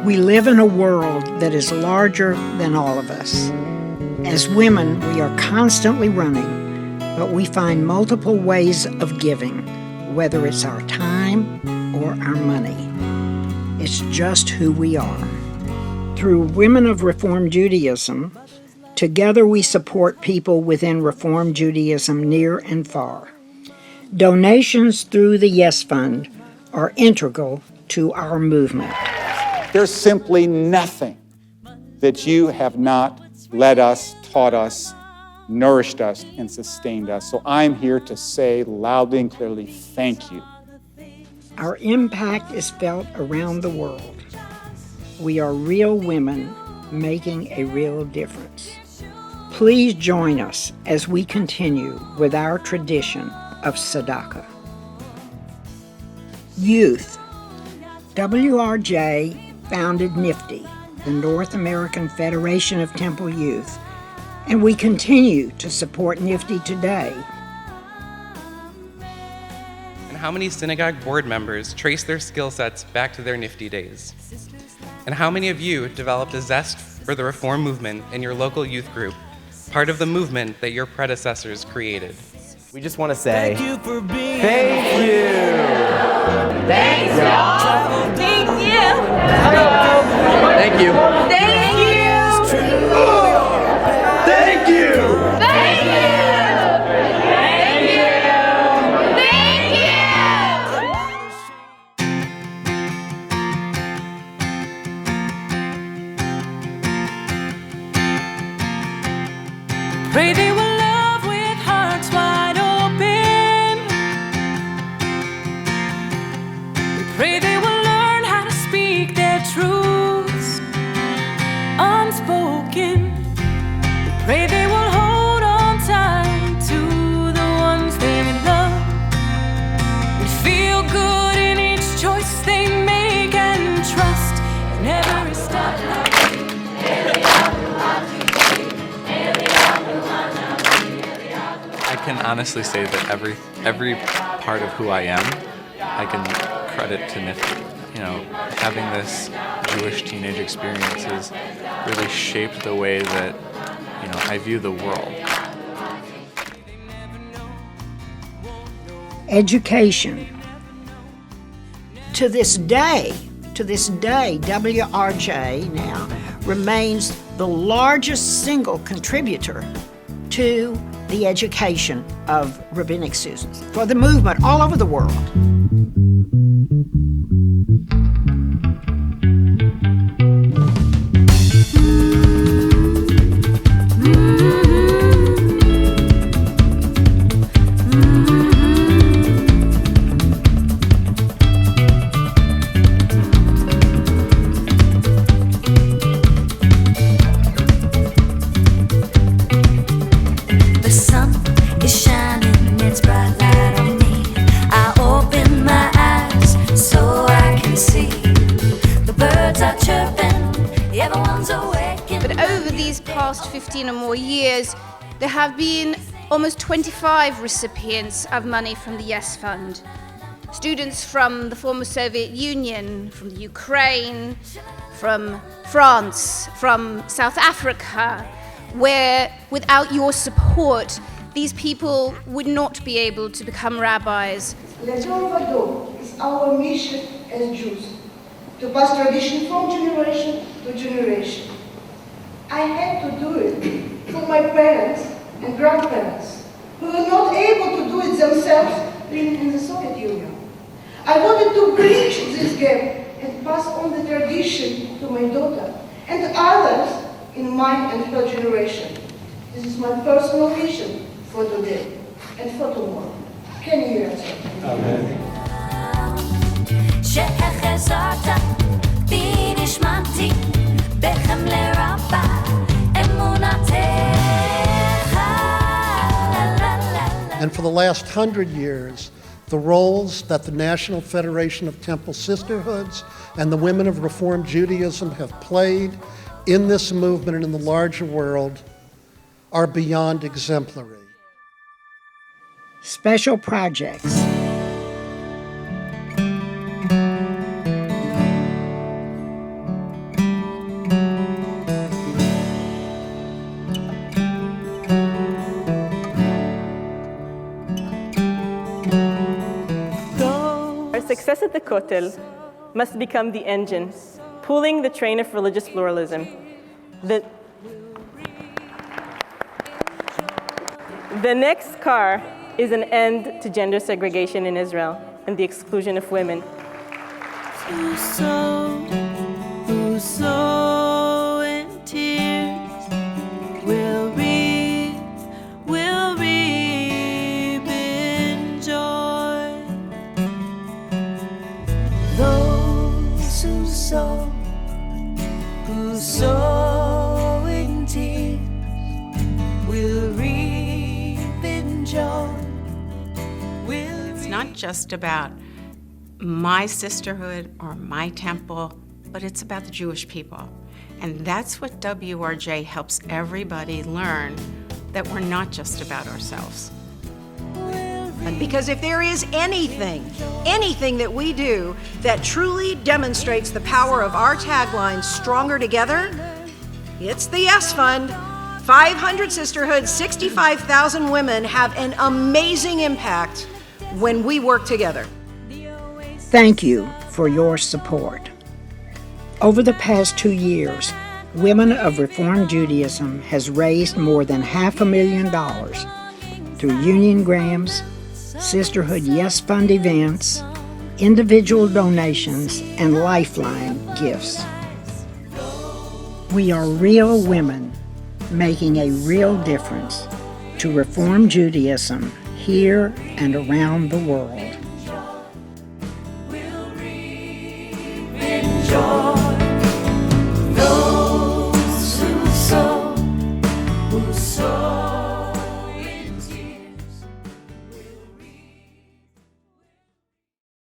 We live in a world that is larger than all of us. As women, we are constantly running, but we find multiple ways of giving, whether it's our time or our money. It's just who we are. Through Women of Reform Judaism, together we support people within Reform Judaism near and far. Donations through the Yes Fund are integral to our movement. There's simply nothing that you have not led us, taught us, nourished us, and sustained us. So I'm here to say loudly and clearly, thank you. Our impact is felt around the world. We are real women making a real difference. Please join us as we continue with our tradition of tzedakah. Youth. WRJ founded NFTY, the North American Federation of Temple Youth, and we continue to support NFTY today. And how many synagogue board members trace their skill sets back to their NFTY days? And how many of you developed a zest for the reform movement in your local youth group, part of the movement that your predecessors created? We just want to say thank you for being thank you. Thanks, y'all. Thank you. Thank you. Thank you. Thank you. Thank you. Thank you. Thank you. Pray they will love with hearts wide open. We pray they will learn how to speak their truths unspoken. We pray they will hold on tight to the ones they love and feel good in each choice they make and trust in every step. I can honestly say that every part of who I am, I can credit to NFTY. You know, having this Jewish teenage experience has really shaped the way that, you know, I view the world. Education. To this day, WRJ now remains the largest single contributor to the education of rabbinic students for the movement all over the world. But over these past 15 or more years, there have been almost 25 recipients of money from the Yes Fund. Students from the former Soviet Union, from the Ukraine, from France, from South Africa, where without your support, these people would not be able to become rabbis. Is our mission as Jews, to pass tradition from generation to generation. I had to do it for my parents and grandparents, who were not able to do it themselves living in the Soviet Union. I wanted to bridge this gap and pass on the tradition to my daughter and others in my and her generation. This is my personal mission for today and for tomorrow. Can you hear us? Amen. And for the last 100 years, the roles that the National Federation of Temple Sisterhoods and the Women of Reform Judaism have played in this movement and in the larger world are beyond exemplary. Special projects. success at the Kotel must become the engine, pulling the train of religious pluralism. The next car is an end to gender segregation in Israel and the exclusion of women. Who sow in tears will reap in joy. Those who sow in tears will reap in joy. It's not just about my sisterhood or my temple, but it's about the Jewish people. And that's what WRJ helps everybody learn, that we're not just about ourselves. Because if there is anything that we do that truly demonstrates the power of our tagline, Stronger Together, it's the Yes Fund. 500 sisterhoods, 65,000 women have an amazing impact when we work together. Thank you for your support. Over the past 2 years, Women of Reform Judaism has raised more than $500,000 through union grams, Sisterhood Yes Fund events, individual donations, and lifeline gifts. We are real women making a real difference to Reform Judaism here and around the world.